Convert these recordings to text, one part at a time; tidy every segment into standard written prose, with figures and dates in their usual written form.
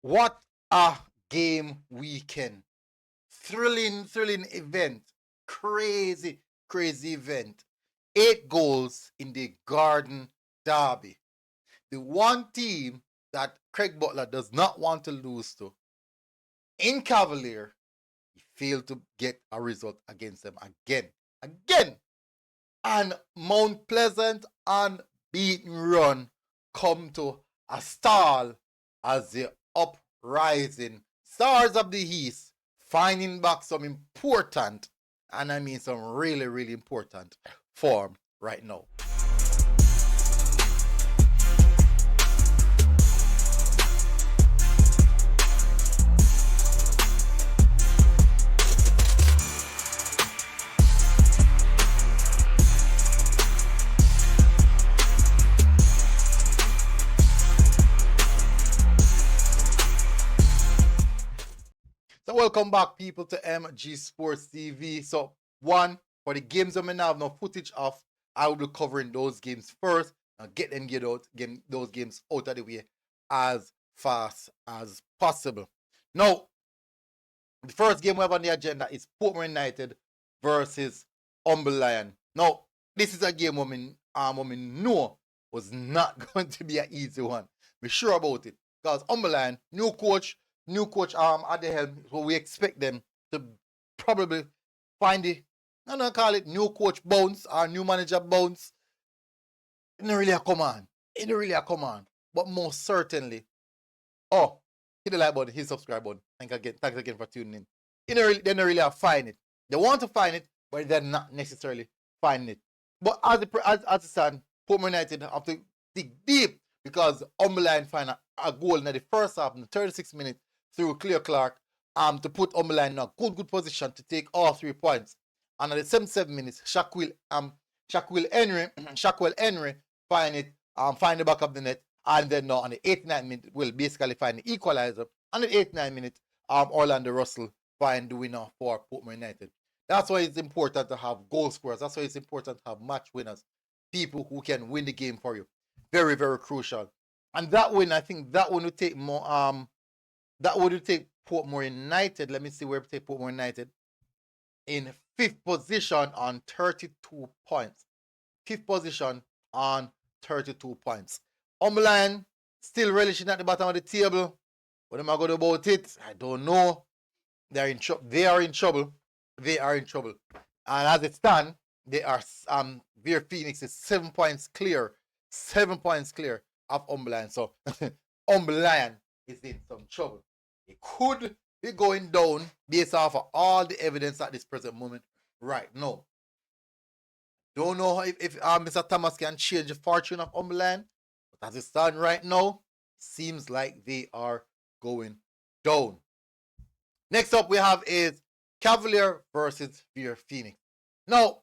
What a game weekend. Thrilling event. Crazy event. 8 goals in the Garden Derby. The one team that Craig Butler does not want to lose to. In Cavalier, he failed to get a result against them again. And Mount Pleasant unbeaten run come to a stall as the uprising stars of the East finding back some important, and I mean some really important form right now. So welcome back, people, to MG Sports TV. So for the games that I have no footage of, I will be covering those games first and get those games out of the way as fast as possible. Now, the first game we have on the agenda is Portmore United versus Lion. Now, this is a game we know was not going to be an easy one. We're sure about it. Because Lion, new coach at the helm, so we expect them to probably find the, I don't call it new coach bounce or new manager bounce. It not really a command. But most certainly, hit the like button, hit the subscribe button. Thanks again for tuning in. They don't really have find it. They want to find it, but they're not necessarily finding it. But as it stands, Portmore United have to dig deep because Lion find a goal in the first half in the 36th minute through Clear Clark to put Lion in a good position to take all 3 points. And at the 77 minutes, Shaquille Henry find the back of the net, and then now on the 89th minute will basically find the equalizer. On the 89th minute, Orlando Russell find the winner for Portmore United. That's why it's important to have goal scorers. That's why it's important to have match winners, people who can win the game for you. Very crucial. And that win, I think that one would take more. That would take Portmore United. Let me see where we take Portmore United in 5th position on 32 points. 5th position on 32 points. Lion still relishing at the bottom of the table. What am I going to do about it? I don't know. They are in trouble. And as it stands, they are Vere Phoenix is 7 points clear. 7 points clear of Lion. So Lion is in some trouble. It could be going down based off of all the evidence at this present moment right now. Don't know if Mr. Thomas can change the fortune of Lion, but as it stands right now, seems like they are going down. Next up we have is Cavalier versus Vere Phoenix. Now,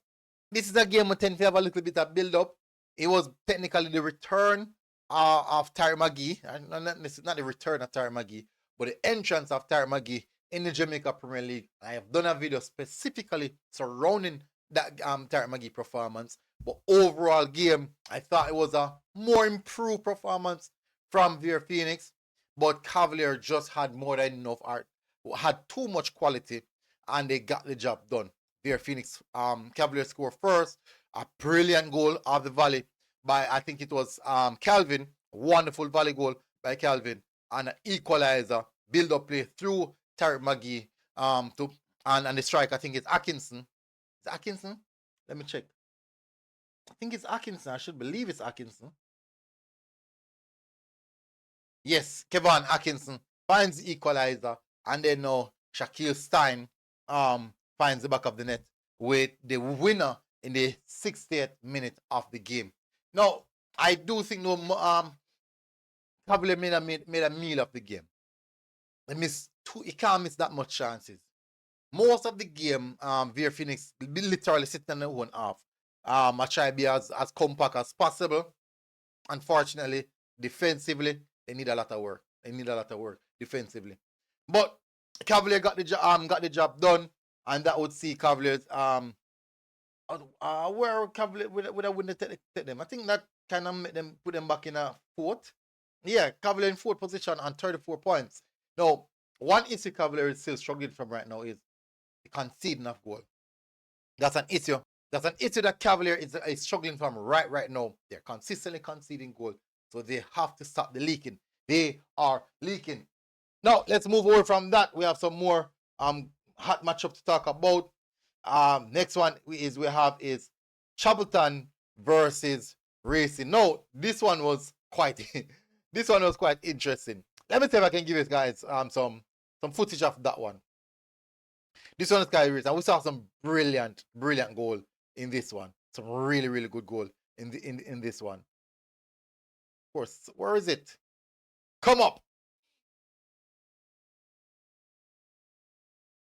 this is a game we tend to have a little bit of build-up. It was technically the return of Terry McGee, not the return of Terry McGee, but the entrance of Terry McGee in the Jamaica Premier League. I have done a video specifically surrounding that Terry McGee performance. But overall game, I thought it was a more improved performance from Vere Phoenix. But Cavalier just had more than enough art, had too much quality, and they got the job done. Vere Phoenix, Cavalier scored first, a brilliant goal of the volley by, I think it was Calvin, wonderful volley goal by Calvin, and an equalizer, build-up play through Terry McGee and the strike, I think it's Atkinson. Is it Atkinson? Let me check. I think it's Atkinson. I should believe it's Atkinson. Yes, Kevin Atkinson finds the equalizer, and then now Shaquille Stein finds the back of the net with the winner in the 60th minute of the game. Now, I do think Cavalier made a meal of the game. He can't miss that much chances. Most of the game, Vere Phoenix literally sitting on their own half. I try to be as compact as possible. Unfortunately, defensively, they need a lot of work. Defensively. But Cavalier got the job done, and that would see Cavaliers where Cavalier would have win take them. I think that kind of made them put them back in a fourth. Yeah, Cavalier in fourth position on 34 points. Now, one issue Cavalier is still struggling from right now is the conceding of goal. That's an issue. That's an issue that Cavalier is struggling from right now. They're consistently conceding goal. So they have to stop the leaking. They are leaking. Now, let's move over from that. We have some more hot matchup to talk about. Next one is we have is Chapleton versus Racing. No, this one was quite this one was quite interesting. Let me see if I can give you guys some footage of that one. This one is quite racing. We saw some brilliant goal in this one. Some really good goal in this one. Of course, where is it? Come up.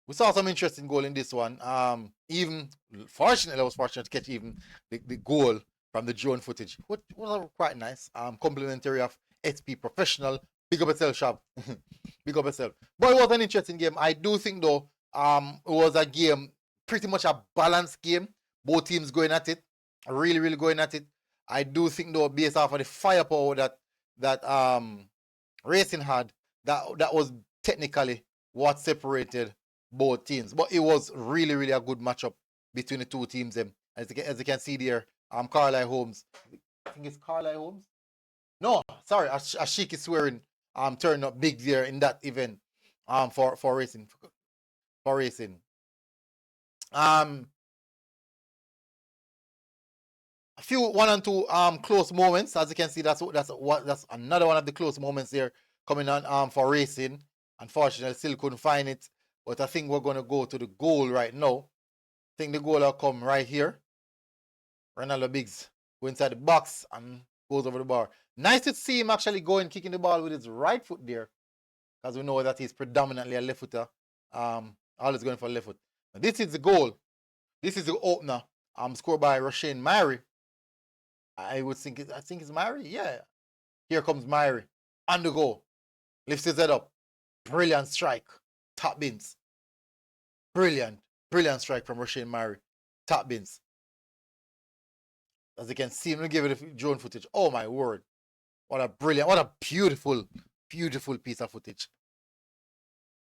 We saw some interesting goal in this one. Even fortunately, I was fortunate to catch even the goal from the drone footage. What was quite nice. Complimentary of SP Professional. Big up yourself, Shab. Big up yourself. But it was an interesting game. I do think though, it was a game, pretty much a balanced game. Both teams going at it, really going at it. I do think though, based off of the firepower that Racing had, that was technically what separated both teams. But it was really a good matchup between the two teams. As you can see there, Carlisle Holmes. I think it's Carlisle Holmes. No, sorry, Ashik is swearing. Turning up big there in that event. For Racing. For Racing. A few 1 and 2 close moments. As you can see, that's another one of the close moments there coming on for Racing. Unfortunately, still couldn't find it. But I think we're going to go to the goal right now. I think the goal will come right here. Ronaldo Biggs go inside the box and goes over the bar. Nice to see him actually kicking the ball with his right foot there. Because we know that he's predominantly a left footer. Always going for left foot. Now, this is the goal. This is the opener. Scored by Rashane Myrie. I think it's Myrie. Yeah. Here comes Myrie. On the goal. Lifts his head up. Brilliant strike. Top bins. Brilliant strike from Rashane Myrie. Top bins. As you can see, let me give it a drone footage. Oh my word. What a beautiful piece of footage.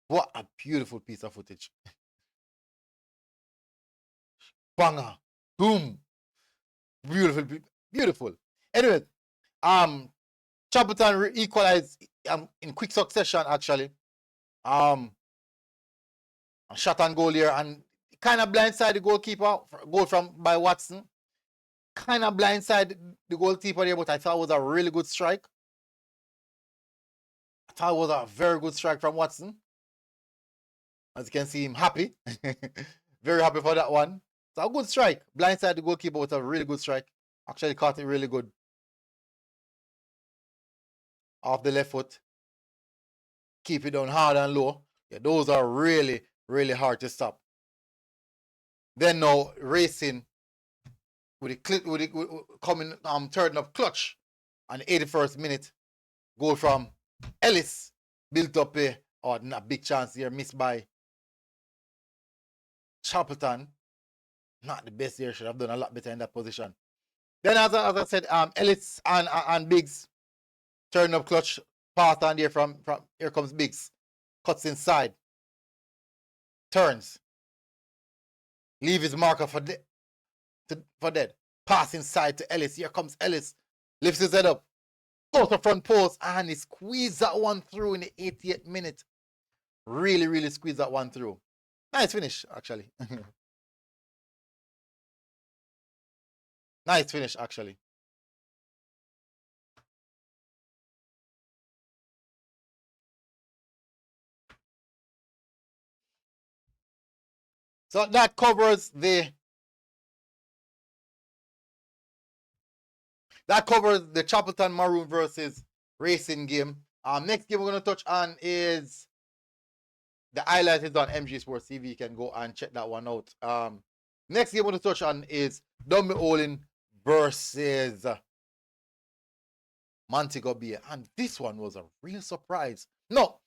What a beautiful piece of footage. Banger. Boom. Beautiful. Anyway, Chapleton equalized in quick succession actually. A shot on goal here and kind of blindside the goalkeeper. Goal by Watson. Kind of blindside the goalkeeper there, but I thought it was a really good strike. I thought it was a very good strike from Watson. As you can see, him happy. Very happy for that one. It's a good strike. Blindside the goalkeeper with a really good strike. Actually caught it really good. Off the left foot. Keep it down hard and low. Yeah, those are really hard to stop. Then now Racing with coming turning up clutch on the 81st minute. Goal from Ellis. Built up a big chance here, missed by Chapleton. Not the best here, should have done a lot better in that position. Then as I said, Ellis and Biggs turning up clutch, pass on there from here comes Biggs. Cuts inside. Turns. Leave his marker for dead. Pass inside to Ellis. Here comes Ellis. Lifts his head up. Out the front post. And he squeezed that one through in the 88th minute. Really squeezed that one through. Nice finish, actually. Nice finish, actually. So that covers the Chapleton Maroon versus Racing game. Next game we're going to touch on is the highlight is on MG Sports TV. You can go and check that one out. Next game we're going to touch on is Dunbeholden versus Montego Bay, and this one was a real surprise. No,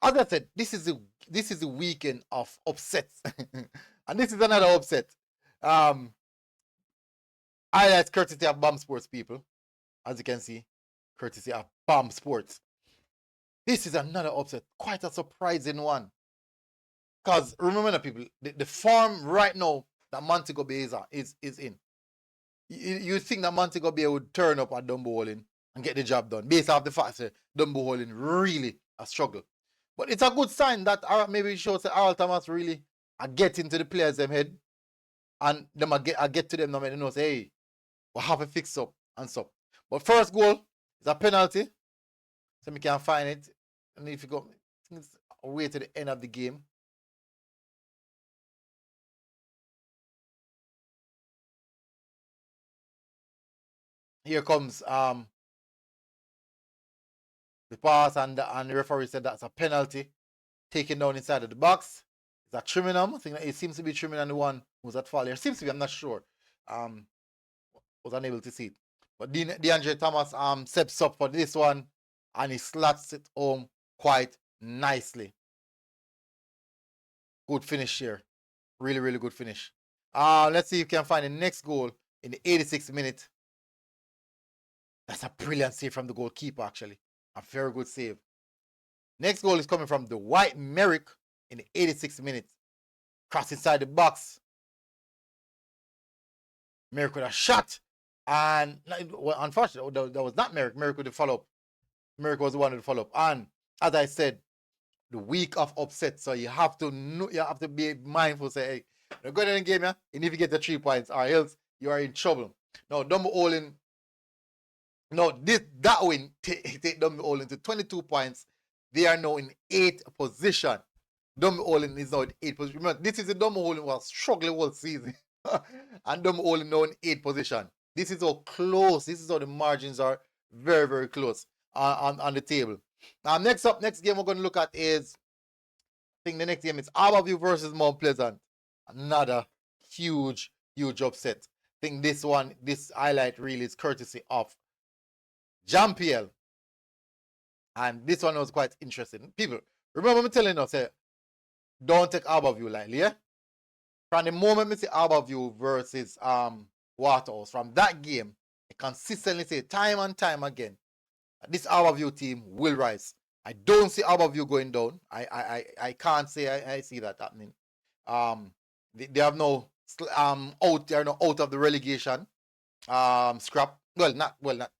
as I said, this is the weekend of upsets, and this is another upset. Highlights courtesy of BAM Sports people, as you can see, courtesy of Palm Sports. This is another upset, quite a surprising one. Because remember, people, the form right now that Montego Bay is in. You think that Montego Bay would turn up at Dunbeholden and get the job done, based off the fact that Dunbeholden really a struggle. But it's a good sign that maybe it shows that Earl Thomas really get into the players' them head, and them I get to them now and they know say, hey, we have a fix up and so. But first goal is a penalty. So we can find it. And if you go, it's way to the end of the game. Here comes the pass, and the referee said that's a penalty. Taken down inside of the box. It's a trimming him. I think that it seems to be trimming on the one who's at fault here. Seems to be, I'm not sure. Was unable to see it. But DeAndre Thomas steps up for this one and he slots it home quite nicely. Good finish here. Really, really good finish. Let's see if you can find the next goal in the 86th minute. That's a brilliant save from the goalkeeper, actually. A very good save. Next goal is coming from the White Merrick in the 86th minute. Cross inside the box. Merrick with a shot. And well, unfortunately, that was not Merrick. Merrick with the follow-up. Merrick was the one with the follow-up. And as I said, the week of upset, so you have to be mindful. Say, hey, you're going in the game, yeah, and if you get the 3 points, or else you are in trouble. Now, Dunbeholden. No, that win take Dunbeholden to 22 points. They are now in 8th position. Dunbeholden is now in 8th position. Remember, this is the Dunbeholden was struggling all season. And Dunbeholden now in 8th position. This is how close. This is how the margins are very, very close on the table. Next game we're going to look at is, I think the next game is Harbour versus Mount Pleasant. Another huge, huge upset. I think this highlight really is courtesy of Jampiel. And this one was quite interesting. People, remember me telling you, say, don't take Harbour lightly, yeah? From the moment we see Harbour versus Waterhouse, from that game, I consistently say time and time again, this Harbour team will rise. I don't see Harbour going down. I can't say I see that happening. They have no out. They are now out of the relegation scrap. Well, not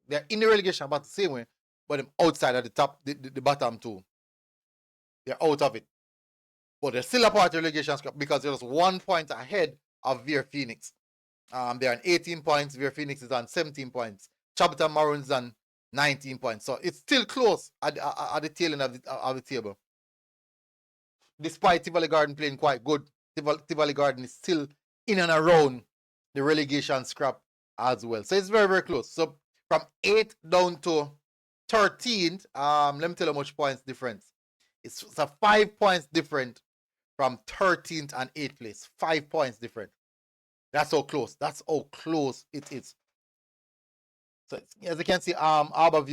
they're in the relegation about the same way, but them outside at the top, the bottom two. They're out of it. But they're still a part of the relegation scrap because they're just 1 point ahead of Vere Phoenix. They're on 18 points. Vere Phoenix is on 17 points. Chapleton Maroons on 19 points. So it's still close at the tail end of the table. Despite Tivoli Garden playing quite good, Tivoli Garden is still in and around the relegation scrap as well. So it's very, very close. So from 8th down to 13th, let me tell you how much points difference. It's a 5 points different from 13th and 8th place. 5 points different. That's how close. That's how close it is. So as you can see, Harbour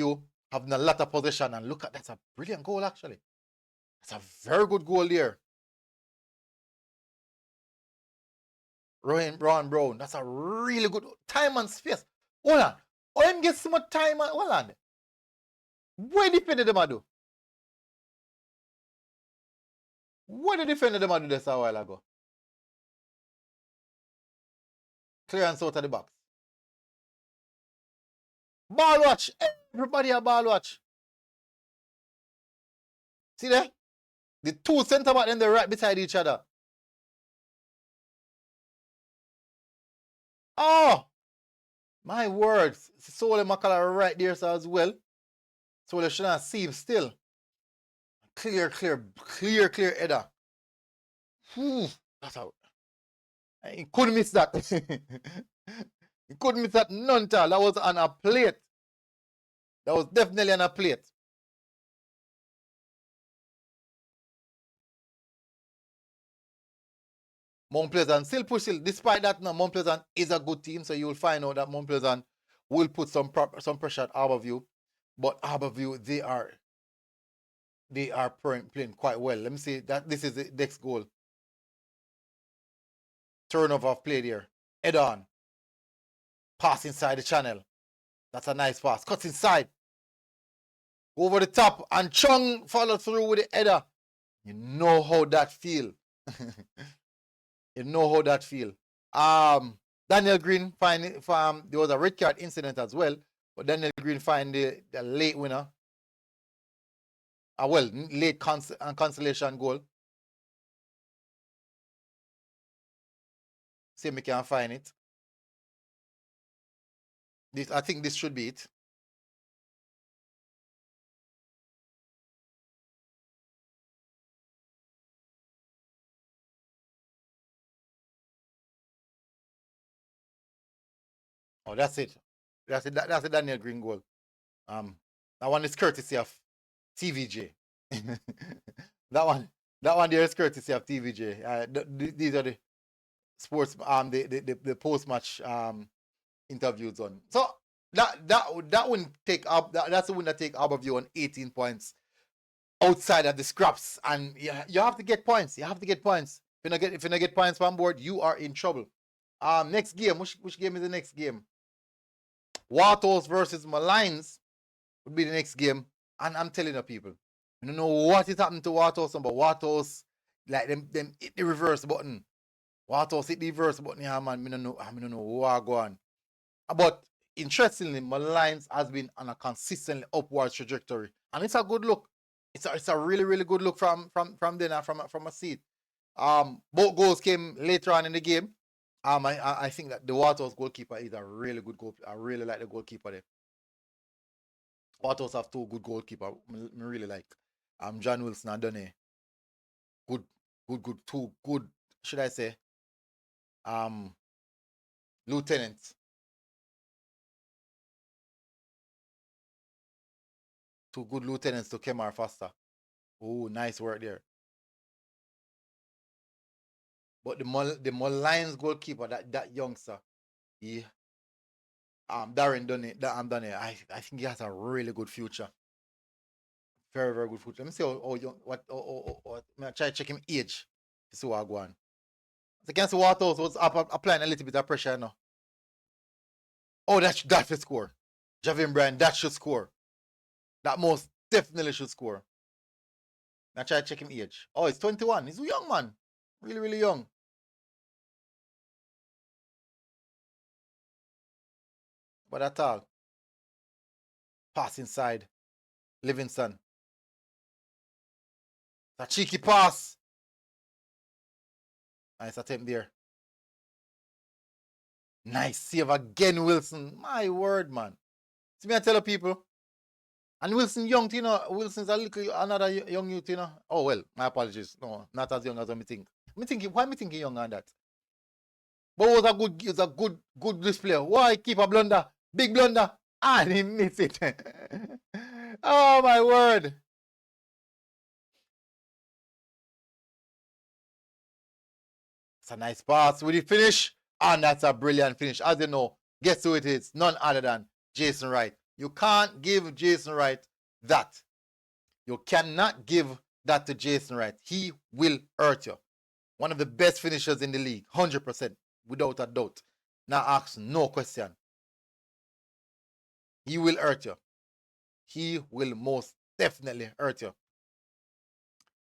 having a lot of possession, and look at that's a brilliant goal actually. That's a very good goal there. Ron Brown, that's a really good time and space. Hold on. Oh, him get so much time and hold on. What defended them do? What the defender them do this a while ago? Clearance out of the box. Ball watch. Everybody a ball watch. See there? The two centre back and they're right beside each other. Oh! My words. Sole Makala right there so as well. Sole should not see him still. Clear header. That's out. He couldn't miss that. He couldn't miss that none at all. That was on a plate. That was definitely on a plate. Mount Pleasant still pushing. Despite that, now Mount Pleasant is a good team, so you will find out that Mount Pleasant will put some pressure at Harbour. But Harbour, they are playing quite well. Let me see that this is the next goal. Turnover of play there. Head on. Pass inside the channel. That's a nice pass. Cuts inside. Go over the top, and Chung follow through with the header. You know how that feel. You know how that feel. Daniel Green find it, there was a red card incident as well, but Daniel Green find the late winner. Well, late consolation goal. See if we can find it. I think this should be it. Oh, that's it. That's a Daniel Green goal. That one is courtesy of TVJ. that one there is courtesy of TVJ. These are the sports the post match interviews on. So that wouldn't take up that's the one that take Harbour on 18 points outside of the scraps, and you have to get points. You have to get points. If you not get points on board, you are in trouble. Next game, which game is the next game? Waterhouse versus Molynes would be the next game, and I'm telling you people, I don't know what is happening to Waterhouse, but Waterhouse like them hit the reverse button. Waterhouse hit the reverse button, yeah man. I don't know what go on. But interestingly, Molynes has been on a consistently upward trajectory, and it's a good look. It's a really really good look from there from a seat. Both goals came later on in the game. I think that the Waterhouse goalkeeper is a really good goal. I really like the goalkeeper there. Waterhouse have two good goalkeepers. I really like. John Wilson and Dunne. Good. Two good. Should I say? Lieutenants. Two good lieutenants to Kemar Foster. Oh, nice work there. But the Molynes goalkeeper, that youngster, he Darren Dunne, I think he has a really good future. Very, very good future. Let me see how young what I'm try to check him age to see what I go on. Against the Waterhouse was applying a little bit of pressure now. Oh, that should score. Javin Bryan, that should score. That most definitely should score. Now try to check him age. Oh, he's 21. He's a young man. Really, really young. But at all. Pass inside. Livingston. That cheeky pass. Nice attempt there. Nice save again, Wilson. My word, man. See me I tell people. And Wilson young, you know. Wilson's a little another young youth, you know. Oh well, my apologies. No, not as young as I think. Why me thinking young on that? But it was a good display. Why keep a blunder? Big blunder. And he missed it. Oh my word. It's a nice pass. Will he finish? And that's a brilliant finish. As you know, guess who it is? None other than Jason Wright. You can't give Jason Wright that. You cannot give that to Jason Wright. He will hurt you. One of the best finishers in the league. 100%. Without a doubt. Now ask no question. He will hurt you. He will most definitely hurt you.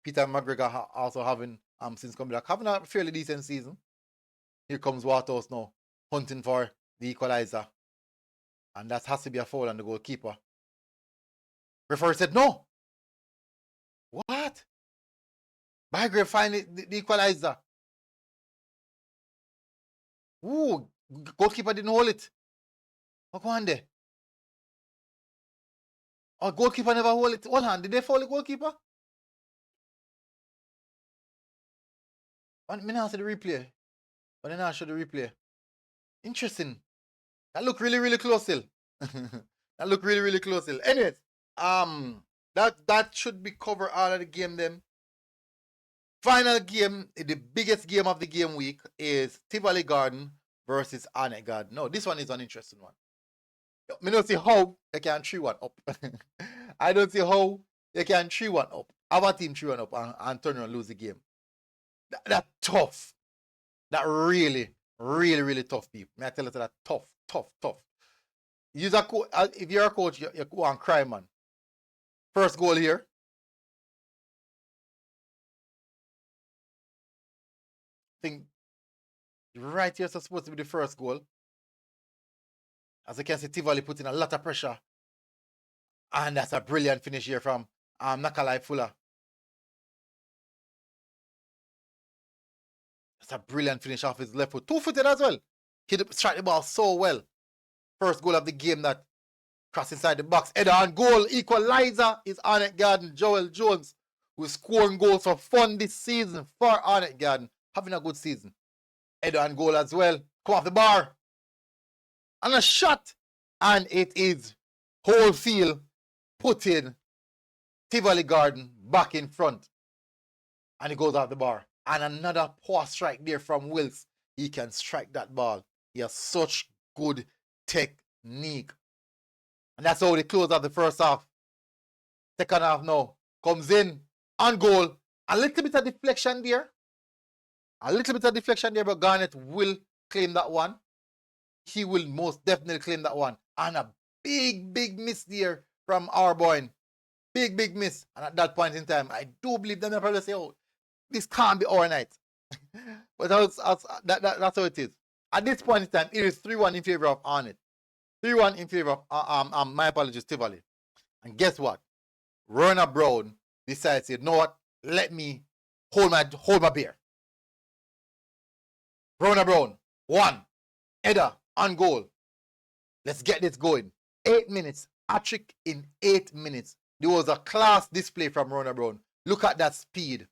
Peter McGregor also having since coming back, having a fairly decent season. Here comes Waterhouse now, hunting for the equalizer. And that has to be a foul on the goalkeeper. Referee said no. What? Bygrave find the equalizer. Ooh, goalkeeper didn't hold it. What go on there? Oh, goalkeeper never hold it. Hold on, did they foul the goalkeeper? Me now see the replay. But then I show the replay. Interesting. That look really, really close still. That look really, really close still. Anyways, that should be cover all of the game then. Final game, the biggest game of the game week is Tivoli Garden versus Arnett Garden. No, this one is an interesting one. I don't see how you can 3-1 up. I don't see how you can 3-1 up. Have a team 3-1 up and turn around and lose the game. That's tough. That really, really, really tough, people. May I tell you that tough. If you're a coach, you go and cry, man. First goal here. I think right here is supposed to be the first goal. As you can see, Tivoli putting a lot of pressure. And that's a brilliant finish here from Nakalai Fuller. That's a brilliant finish off his left foot. Two-footed as well. He struck the ball so well. First goal of the game that crossed inside the box. Header on goal. Equalizer is Arnett Garden. Joel Jones, who's scoring goals for fun this season for Arnett Garden. Having a good season. Header on goal as well. Come off the bar. And a shot. And it is whole field putting Tivoli Garden back in front. And he goes off the bar. And another poor strike there from Wilkes. He can strike that ball. He has such good technique. And that's how they close out the first half. Second half now. Comes in on goal. A little bit of deflection there. But Garnett will claim that one. He will most definitely claim that one. And a big miss there from Harbour. Big miss. And at that point in time, I do believe them probably say, oh, this can't be our night. But that's how it is. At this point in time, it is 3-1 in favor of Arnett. 3-1 in favor of, my apologies, Tivoli. And guess what? Rona Brown decides, you know what? Let me hold my beer. Rona Brown, 1. Header on goal. Let's get this going. 8 minutes. Hat-trick in 8 minutes. There was a class display from Rona Brown. Look at that speed.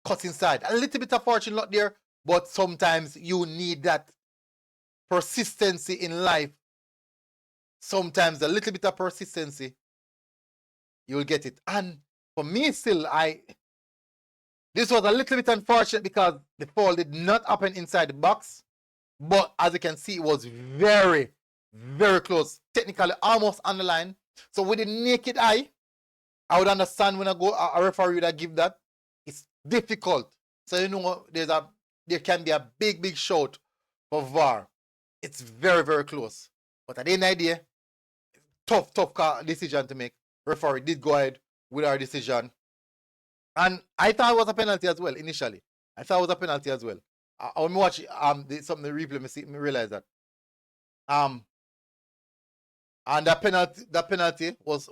Cuts inside. A little bit of fortune luck there, but sometimes you need that persistency in life. Sometimes a little bit of persistency, you will get it. And for me still, this was a little bit unfortunate because the fall did not happen inside the box. But as you can see, it was very close. Technically almost on the line. So with the naked eye, I would understand when a referee would give that. It's difficult. So you know there can be a big shout for VAR. It's very close. But at the end of the day, tough decision to make. Referee did go ahead with our decision. And I thought it was a penalty as well initially. When I watch something the replay, me realize that. And that penalty was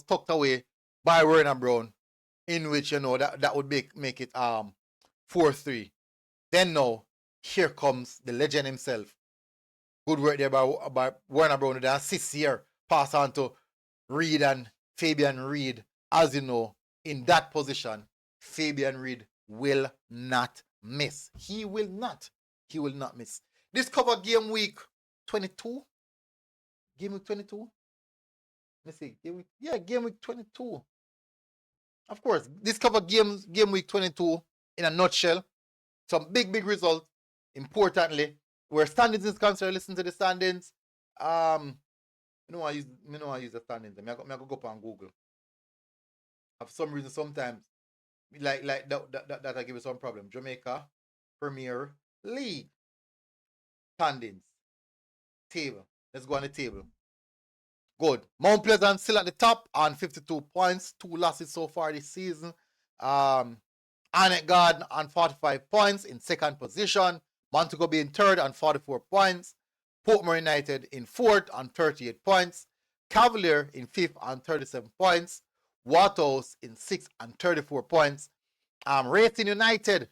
tucked away by Rona Brown, in which that would make it 4-3. Then now here comes the legend himself. Good work there by Rona Brown with the assist here. Pass on to Reid and Fabian Reid. As you know, in that position, Fabian Reid will not miss. He will not miss. This cover game week 22. Game week 22. Let's see. Game week 22. Of course, this cover game week 22 in a nutshell. Some big results. Importantly, where standings is concerned, listen to the standings. I use the standings. I go up on Google. For some reason, sometimes like that I give you some problem. Jamaica Premier League standings table. Let's go on the table. Good. Mount Pleasant still at the top on 52 points. 2 losses so far this season. Arnett Garden on 45 points in second position. Montego Bay in third on 44 points. Portmore United in fourth on 38 points. Cavalier in fifth on 37 points. Waterhouse in sixth on 34 points. Racing United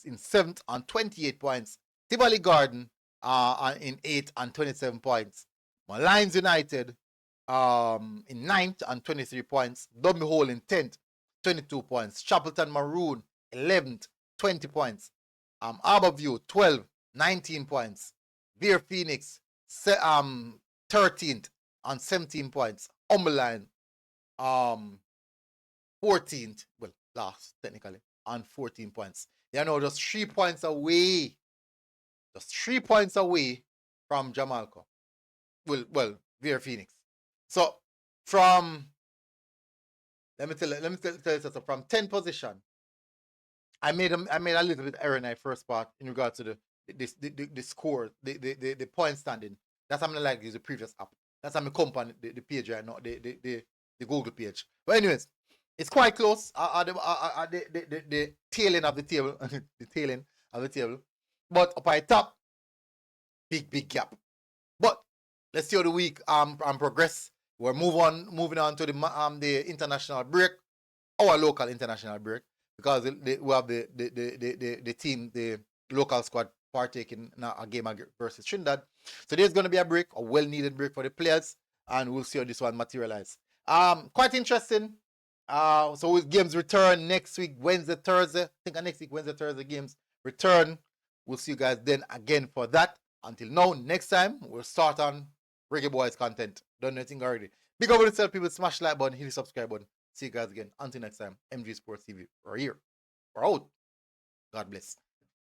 in seventh on 28 points. Tivoli Garden in eighth on 27 points. Molynes United in ninth on 23 points. Dunbeholden in 10th, 22 points. Chapleton Maroon 11th, 20 points. Harbour 12, 19 points. Vere Phoenix 13th on 17 points. Molynes 14th, well, last technically, on 14 points. They are now just 3 points away. Just 3 points away from Jamaica. Well, Vere Phoenix. So from let me tell you so from 10 position, I made a little bit error in my first part in regards to the score, the point standing. That's how I'm like use the previous app. That's how I come on the page right now, the the Google page. But anyways, it's quite close. The tail end of the table, the tail end of the table. But up at the top, big gap. But let's see how the week progress. We're moving on to the international break, our local international break, because we have the team, the local squad partaking in a game versus Trinidad. So there's going to be a break, a well-needed break for the players, and we'll see how this one materialize. Quite interesting. So with games return next week, Wednesday, Thursday. I think next week, Wednesday, Thursday games return. We'll see you guys then again for that. Until now, next time, we'll start on Reggae Boyz content. Done nothing already. Big up on yourself, people. Smash the like button, hit the subscribe button. See you guys again. Until next time, MG Sports TV. We're here. We're out. God bless.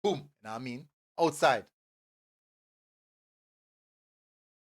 Boom. Now I mean, outside.